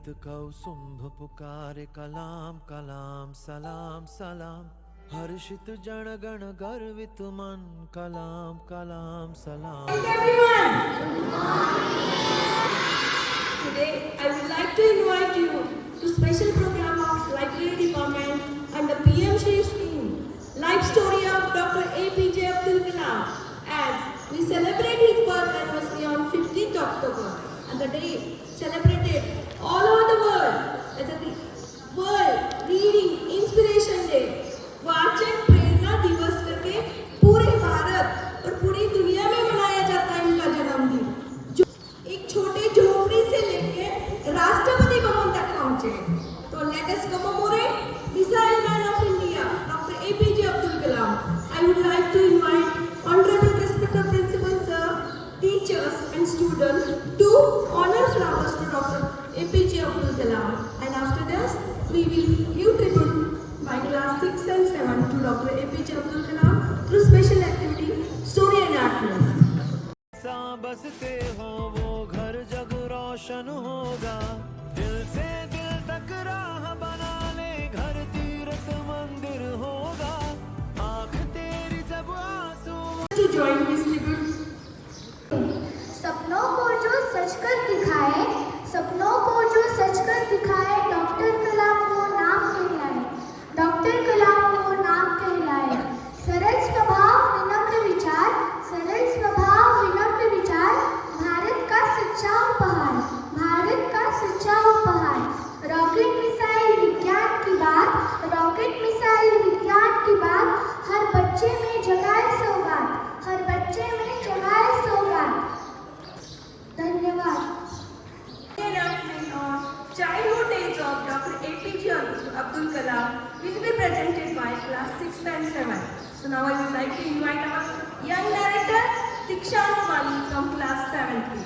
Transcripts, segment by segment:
उड़त कौसुंभ पुकारे कलाम कलाम सलाम सलाम। हर्षित जन गण गर्वित मन कलाम कलाम सलाम। Today, I would like to invite you to special program of Library Department and the PM Shri scheme, Life Story of Dr. APJ Abdul Kalam, as we celebrate his birth anniversary on 15th October, and the day celebrated all over the world as the World Reading Inspiration Day. वाचन प्रेरणा दिवस करके पूरे भारत और पूरी दुनिया में मनाया जाता है इनका जन्मदिन, जो एक छोटे झोपड़ी से लेके राष्ट्रपति भवन तक पहुंचे। तो let us commemorate missile man of India doctor APJ Abdul Kalam. I would like to invite honourable respected principal sir, teachers and students to honour flowers to Dr. APJ Abdul Kalam, and after this we will give tribute by class 6 and 7 to Dr. APJ Abdul Kalam through special activity, story and art club. सा बसते हो वो घर जग रोशन होगा, दिल से दिल तक राह बना ले, घर तीर्थ मंदिर होगा, आँख तेरी जब आंसू। To join this tribute. सपनों को जो सच कर दिखाए, सपनों को जो सच कर दिखाए, डॉक्टर कलाम वो नाम कहलाए, डॉक्टर कलाम वो नाम कहलाए। सरल स्वभाव विनम्र विचार, सरल स्वभाव विनम्र विचार, भारत का सच्चा उपहार, भारत का सच्चा उपहार। रॉकेट मिसाइल विज्ञान की बात, रॉकेट मिसाइल विज्ञान की बात, हर बच्चे में जगाए सौगात, हर बच्चे में जगाए सौगात। धन्यवाद। Childhood days of Dr. APJ Abdul Kalam will be presented by class 6 and 7. So now I would like to invite our young narrator Dikshant Mali from class 7.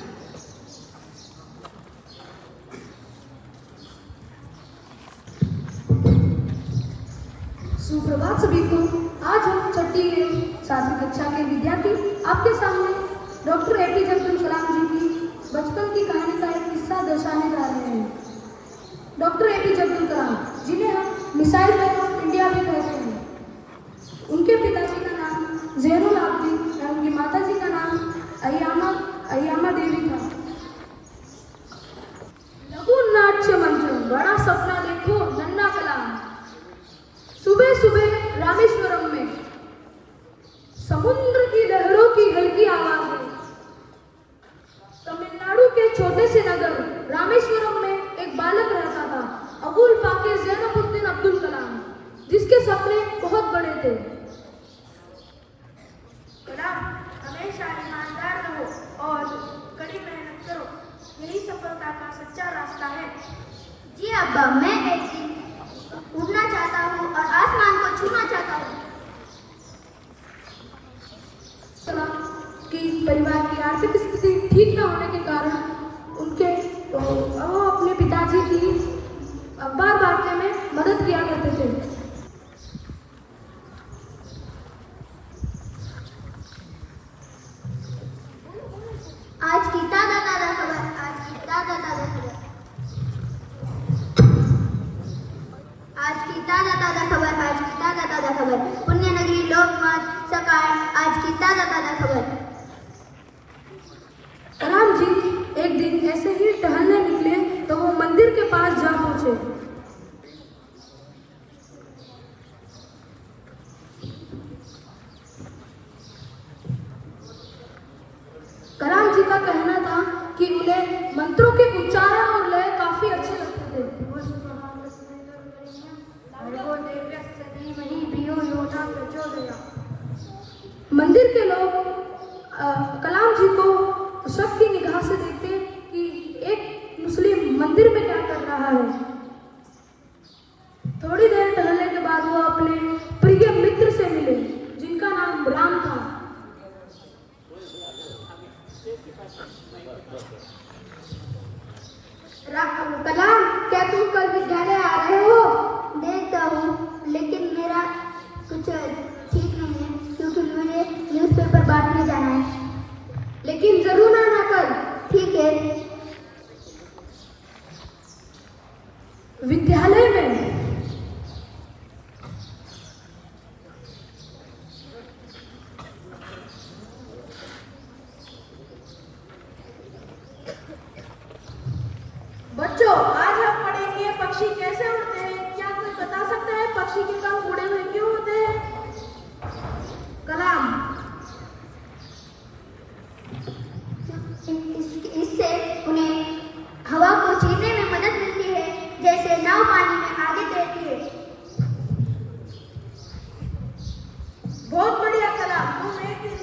सुप्रभात सभी को। आज हम छठी सातवीं कक्षा के विद्यार्थी आपके सामने डॉक्टर एपीजे अब्दुल कलाम जी की बचपन की कहानी का एक किस्सा दर्शाने जा रहे हैं। डॉक्टर एपीजे अब्दुल कलाम, जिन्हें हम मिसाइल मैन ऑफ इंडिया भी कहते हैं, उनके पिताजी का नाम जैनुल आबदीन और उनकी माताजी का नाम अय्यामा देवी था। लघु नाट्य मंच, बड़ा सपना देखो नन्ना कलाम। सुबह सुबह रामेश्वरम में समुद्र की लहरों की हल्की आवाज़। तमिलनाडु के छोटे से नगर रामेश्वरम में एक बालक रहता था, अबुल पाकिर ज़ैनुद्दीन अब्दुल कलाम, जिसके सपने बहुत बड़े थे। कलाम, हमेशा ईमानदार रहो और कड़ी मेहनत करो, यही सफलता का सच्चा रास्ता है। जी अब्बा, मैं एक दिन उड़ना चाहता हूँ और आसमान को छूना चाहता हूँ। कि परिवार की आर्थिक स्थिति ठीक न होने के कारण उनके वो अपने पिताजी की अखबार बांटने में मदद किया करते थे। आज की ताज़ा ताज़ा खबर, आज की ताज़ा ताज़ा खबर, आज की ताज़ा ताज़ा खबर, आज की ताज़ा ताज़ा खबर, पुण्यनगरी लोकमत सकाळ, आज की ताज़ा ताज़ा खबर। कलाम जी एक दिन ऐसे ही टहलने निकले तो वो मंदिर के पास जा पहुंचे। कलाम जी का कहना था कि उन्हें मंत्रों के उच्चारण और लय काफी अच्छे लगते थे। मंदिर के लोग कलाम जी को शक की निगाह से देखते कि एक मुस्लिम मंदिर में क्या कर रहा है। थोड़ी देर टहलने के बाद वो अपने प्रिय मित्र से मिले, जिनका नाम राम था। कलाम, क्या तुम कल विद्यालय आ रहे हो? देखता हूँ, लेकिन मेरा कुछ ठीक नहीं है, क्योंकि मुझे न्यूज़पेपर बांटने जाना है। लेकिन जरूर आना कल। ठीक है। विद्यालय में बच्चों, आज हम पढ़ेंगे पक्षी कैसे उड़ते हैं। क्या कोई बता सकता है पक्षी के पंख उड़े हुए क्यों होते हैं? कलाम। इससे उन्हें हवा को छीनने में मदद मिलती है, जैसे नाव पानी में आगे तैरती है। बहुत बढ़िया कलाम। तुम एक दिन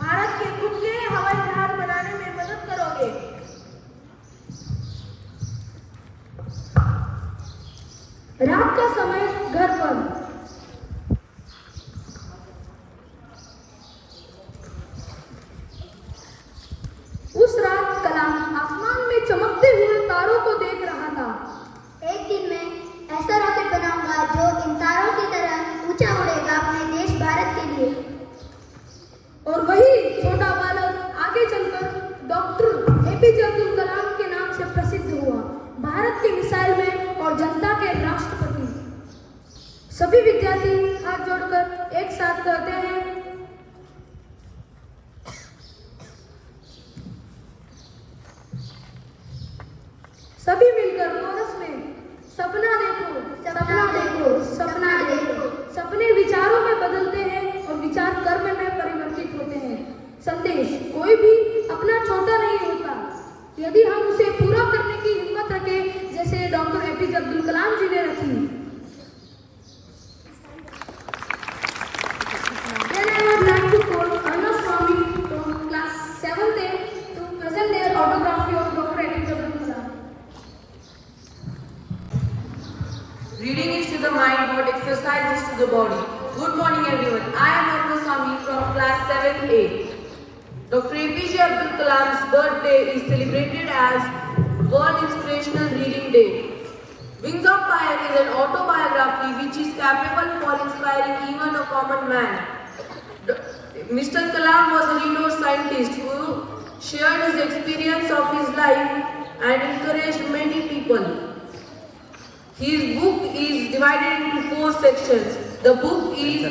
भारत के खुद के हवाई जहाज बनाने में मदद करोगे। रात का समय घर पर उस रात कलाम आसमान में चमकते हुए तारों को देख रहा था। एक दिन मैं ऐसा रॉकेट बनाऊंगा जो इन तारों की तरह ऊंचा उड़ेगा अपने देश भारत के लिए। और वही छोटा बालक आगे चलकर डॉक्टर एपीजे अब्दुल कलाम के नाम से प्रसिद्ध हुआ, भारत के मिसाइल मैन और जनता के राष्ट्रपति। सभी विद्यार्थी हाथ जोड़कर एक साथ कहते हैं, सभी मिलकर कोरस में सपना देखो, सपना देखो, सपना देखो। सपने विचारों में बदलते हैं और विचार कर्म में परिवर्तित होते हैं। संदेश, कोई भी अपना छोटा नहीं होता यदि हम उसे पूरा करने की हिम्मत रखें, जैसे डॉक्टर एपीजे अब्दुल कलाम जी ने रखी। Then I would like to call Arnav Swami from class 7th A to present their autography of Dr. APJ Abdul Kalam. Reading is to the mind what exercise is to the body. Good morning everyone. I am Arnav Swami from class 7th A. Dr. APJ Abdul Kalam's birthday is celebrated as World Inspirational Reading Day. Wings of Fire is an autobiography which is capable for inspiring even a common man. Mr. Kalam was a renowned scientist who shared his experience of his life and encouraged many people. His book is divided into 4 sections. The book is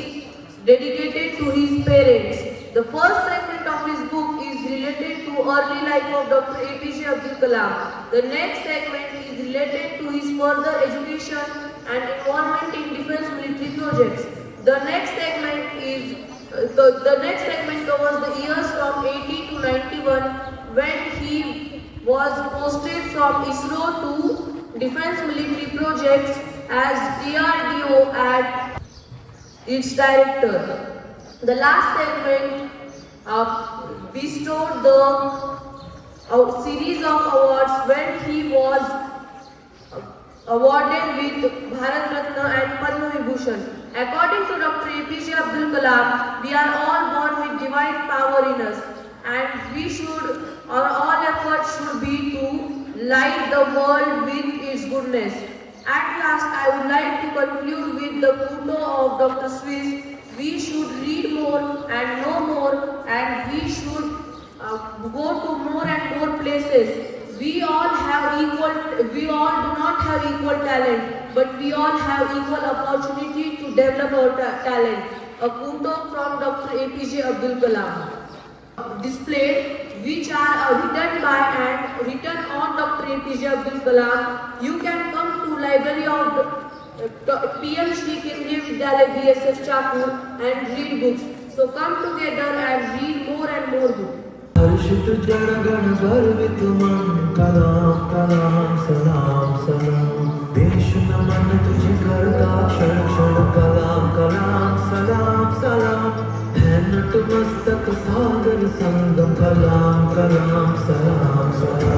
dedicated to his parents. The first segment of his book is related to early life of Dr. APJ Abdul Kalam. The next segment is related to his further education and involvement in defense military projects. The next segment covers the years from 80 to 91 when he was posted from ISRO to defense military projects as DRDO at its director. The last segment bestowed the series of awards when he was awarded with Bharat Ratna and Padma Vibhushan. According to Dr. APJ Abdul Kalam, we are all born with divine power in us, and our efforts should be to light the world with its goodness. At last, I would like to conclude with the motto of Dr. Swiss. We should read more and know more, and we should go to more and more places. We all do not have equal talent, but we all have equal opportunity to develop our talent. A motto from Dr. APJ Abdul Kalam. Displayed, which are written on Dr. APJ Abdul Kalam. You can come to library of PM Shri Kendriya Vidyalaya BSF Chapur and read books. So come together and read more and more books. हर्षित जन गण गर्वित मन कलाम कलाम सलाम सलाम देश नमन तुझे करता क्षण क्षण कलाम कलाम सलाम सलाम है नतमस्तक सागर संगम कलाम कलाम सलाम सलाम।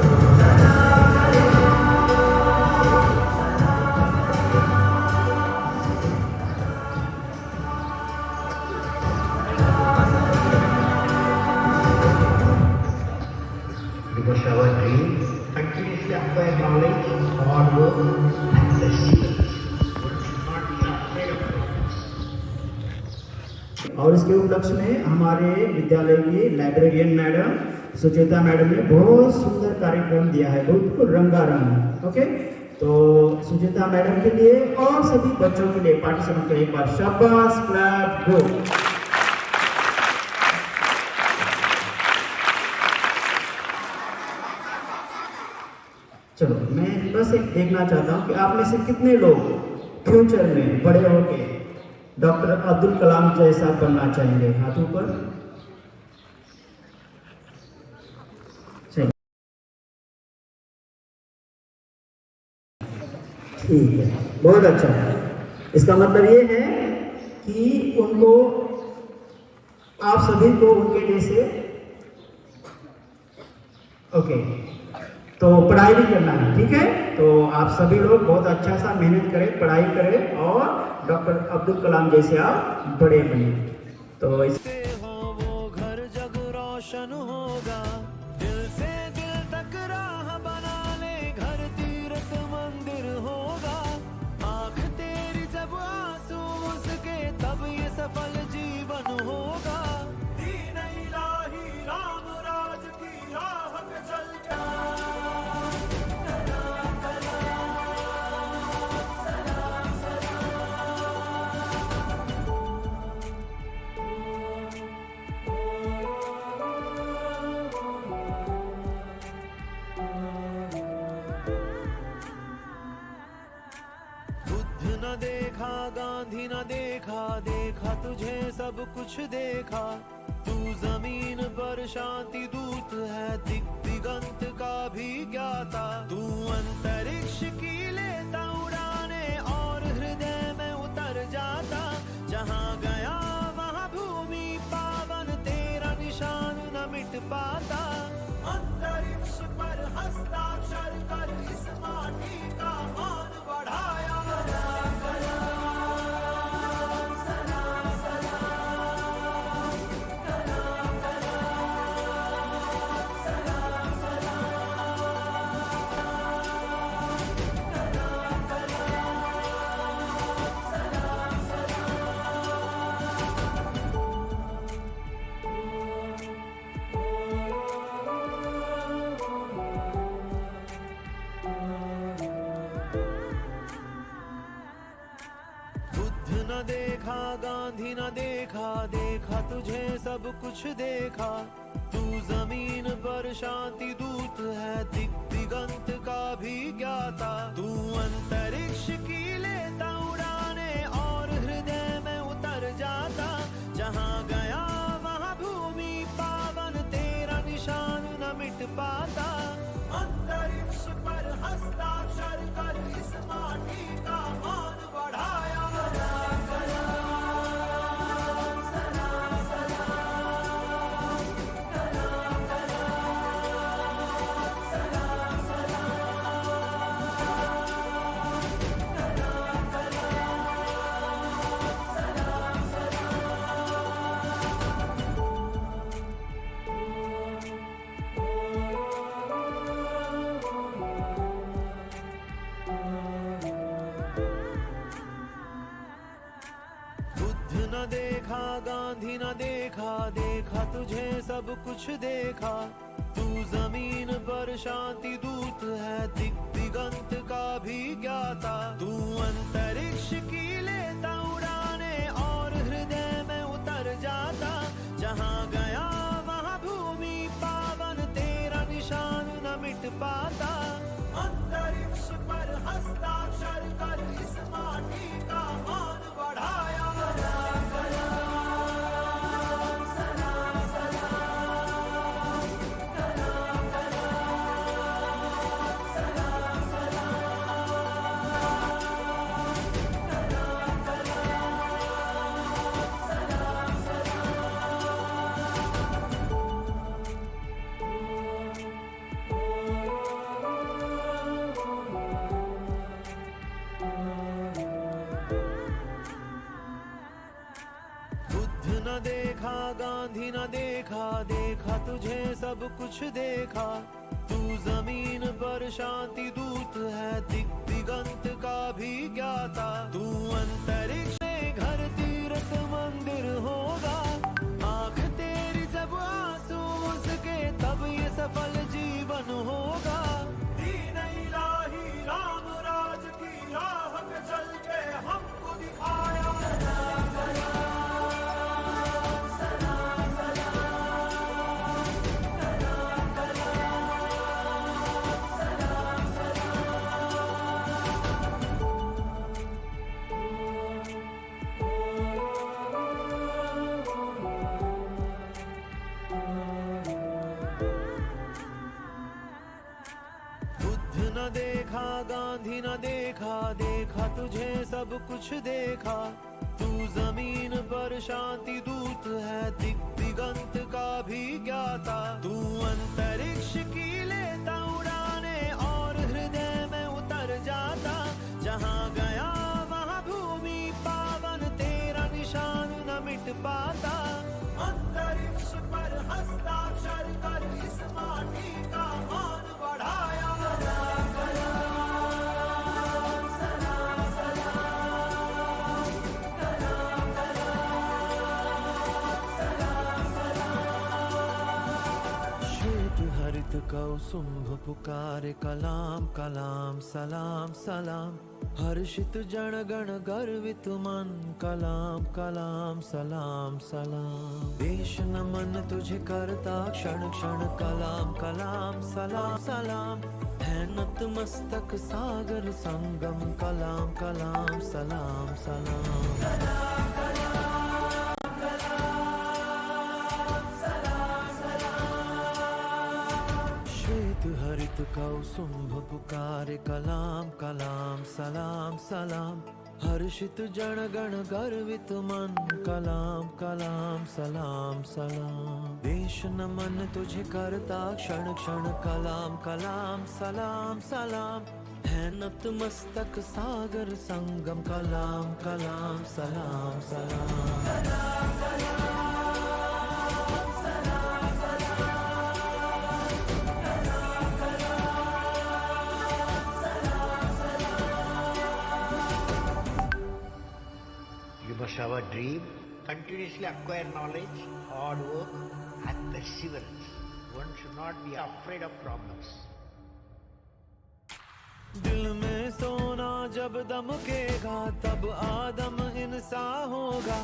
Because our dream continuously acquire knowledge, hard work, and persistence. One should not be afraid of progress. और इसके उपलक्ष्य में हमारे विद्यालय की लाइब्रेरियन मैडम सुचेता मैडम ने बहुत सुंदर कार्यक्रम दिया है, बिल्कुल रंगारंग। ओके, तो सुचिता मैडम के लिए और सभी बच्चों के लिए पार्टिसिपेंट के लिए एक बार शाबाश, क्लैप, गुड। चलो मैं बस एक देखना चाहता हूँ कि आप में से कितने लोग फ्यूचर में बड़े होके डॉक्टर अब्दुल कलाम जैसा बनना चाहेंगे, हाथों पर। ठीक है, बहुत अच्छा। इसका मतलब ये है कि उनको, आप सभी को उनके जैसे, ओके, तो पढ़ाई भी करना है, ठीक है। तो आप सभी लोग बहुत अच्छा सा मेहनत करें, पढ़ाई करें और डॉक्टर अब्दुल कलाम जैसे आप बड़े बने। तो हो वो घर जग रोशन होगा, दिल से दिल तक राह बना ले, घर तीर्थ मंदिर होगा, आंख तेरी जब आंसू उसके तब ये सफल जीवन होगा। दीन इलाही राम राज की राह पे चल जा, न देखा गांधी न देखा, देखा तुझे सब कुछ देखा, तू जमीन पर शांति दूत है, दिगंत का भी ज्ञाता, तू अंतरिक्ष की लेता उड़ाने और हृदय में उतर जाता, जहां गया वहां भूमि पावन, तेरा निशान न मिट पाता, अंतरिक्ष पर हस्ताक्षर कर इस माटी का मान बढ़ाया। न देखा गांधी न देखा, देखा तुझे सब कुछ देखा, तू जमीन पर शांति दूत है, दिगंत का भी ज्ञाता, तू अंतरिक्ष की लेता उड़ाने और हृदय में उतर जाता, जहां गया वहां भूमि पावन, तेरा निशान न मिट पाता, अंतरिक्ष पर हस्ताक्षर कर इस माटी का मान बढ़ाया। न देखा गांधी न देखा, देखा तुझे सब कुछ देखा, तू जमीन पर शांति दूत है, दिगंत का भी ज्ञाता, तू अंतरिक्ष की लेता उड़ाने और हृदय में उतर जाता, जहां गया वहां भूमि पावन, तेरा निशान न मिट पाता, अंतरिक्ष पर हस्ताक्षर कर इस माटी का मान बढ़ाया। न देखा गांधी न देखा, देखा तुझे सब कुछ देखा, तू जमीन पर शांति दूत है, दिगंत का भी ज्ञाता, तू अंतरिक्ष में घर तीर्थ मंदिर होगा, आंख तेरी जब आंसू उसके तब ये सफल जीवन होगा। दीन इलाही राम राज की देखा गांधी न देखा, देखा तुझे सब कुछ देखा। तू जमीन पर शांति दूत है, दिग दिगंत का भी ज्ञाता। तू अंतरिक्ष की लेता उड़ाने और हृदय में उतर जाता। जहाँ गया वहाँ भूमि पावन, तेरा निशान न मिट पाता। अंतरिक्ष पर हस्ताक्षर कर इस माटी का मान बढ़ाया। श्वेत हरित कौसुंभ पुकारे, कलाम कलाम सलाम सलाम। हर्षित जन गण गर्वित मन, कलाम कलाम सलाम सलाम। देश नमन तुझे करता क्षण क्षण, कलाम कलाम सलाम सलाम। है नतमस्तक सागर संगम, कलाम कलाम सलाम सलाम। श्वेत हरित कौसुंभ पुकारे, कलाम कलाम सलाम सलाम। हर्षित जन गण गर्वित मन, कलाम कलाम सलाम सलाम। देश नमन तुझे करता क्षण क्षण, कलाम कलाम सलाम सलाम। है नतमस्तक सागर संगम, कलाम कलाम सलाम सलाम। You must have a dream, continuously acquire knowledge, hard work, and perseverance. One should not be afraid of problems. दिल में सोना जब दमकेगा, तब आदम इंसान होगा।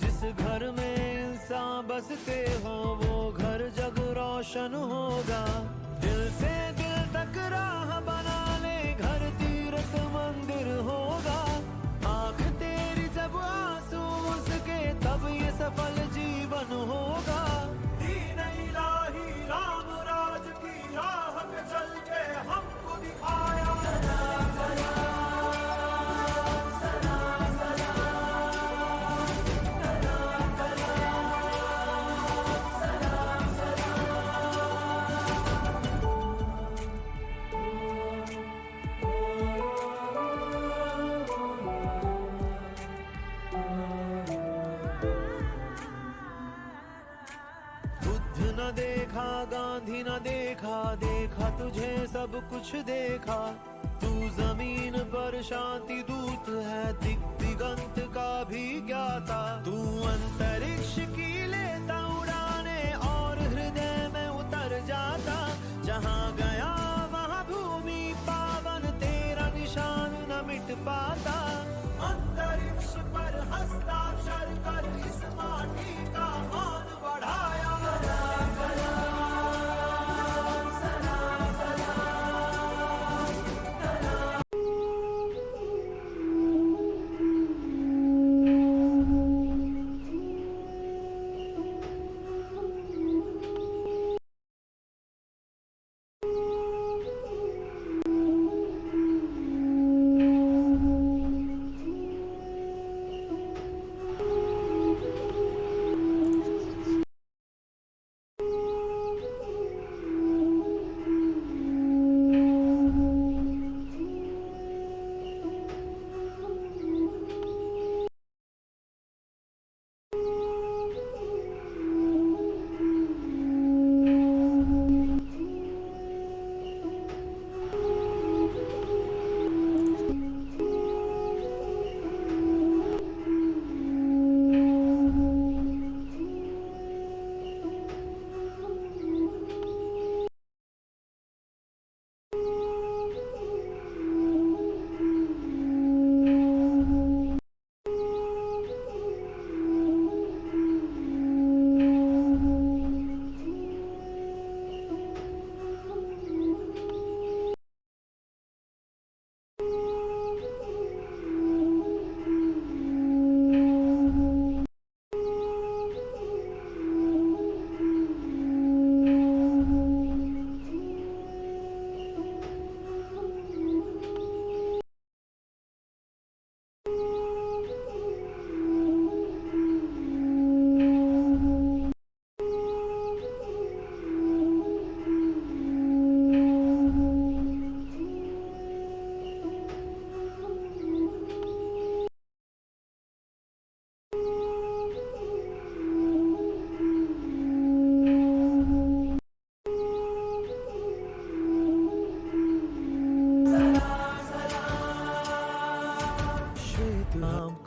जिस घर में इंसान बसते हो, वो घर जग रोशन होगा। दिल से दिल तक राह बना ले, घर तीर्थ मंदिर होगा। आँख तेरी जब आंसू उसके, तब ये सफल जीवन होगा। दीन इलाही राम राज की राह पे चल के हमको दिखाया। बुद्ध न देखा गांधी न देखा, देखा तुझे सब कुछ देखा। तू जमीन पर शांति दूत है, दिग दिगंत का भी ज्ञाता। तू अंतरिक्ष की लेता उड़ाने और हृदय में उतर जाता। जहाँ गया वहाँ भूमि पावन, तेरा निशान न मिट पाता। अंतरिक्ष पर हस्ताक्षर कर इस माटी का मान बढ़ाया।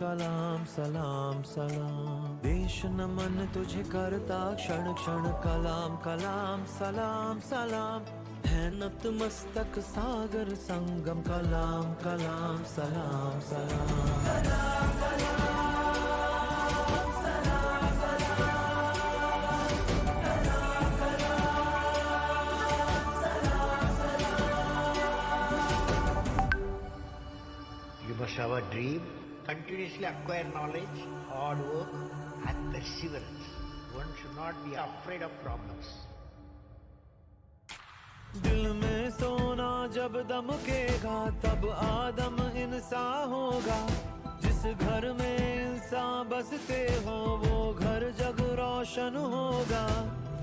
कलाम सलाम सलाम। देश नमन तुझे करता क्षण क्षण कलाम कलाम सलाम सलाम। है नतमस्तक सागर संगम कलाम कलाम सलाम सलाम। You must have a dream, continuously acquire knowledge, hard work and perseverance. One should not be afraid of problems. दिल में सोना जब दमकेगा तब आदम इंसान होगा। जिस घर में इंसान बसते हो वो घर जग रोशन होगा।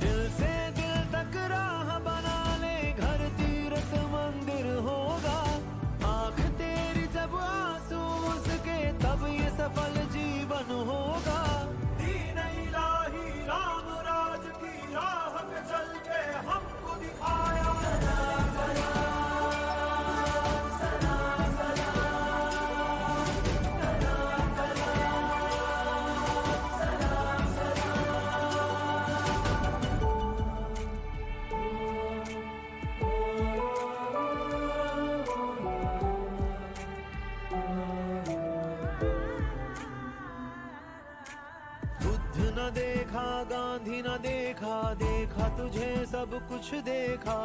दिल से दिल तक राह बना ले घर तीरथ मंदिर होगा। आँख तेरी जब आंसू उसके तब ये सफल जीवन होगा। दीन इलाही राम राज की राह पे चल के हमको दिखाया। न देखा गांधी न देखा, देखा तुझे सब कुछ देखा।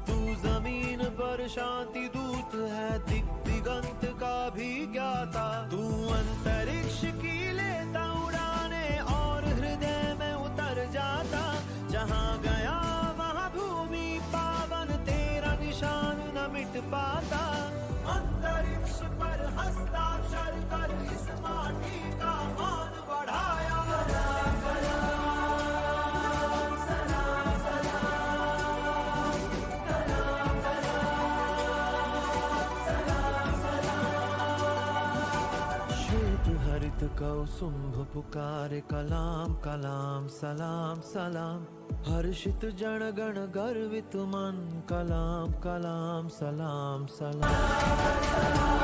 तू जमीन पर शांति दूत है, दिग दिगंत का भी ज्ञाता। तू अंतरिक्ष की लेता उड़ाने और हृदय में उतर जाता। जहाँ गया वहाँ भूमि पावन, तेरा निशान न मिट पाता। अंतरिक्ष पर हस्ताक्षर कर इस माटी का मान बढ़ाया। हरित कौसुंभ पुकारे कलाम कलाम सलाम सलाम। हर्षित जन गण गर्वित मन कलाम कलाम सलाम सलाम।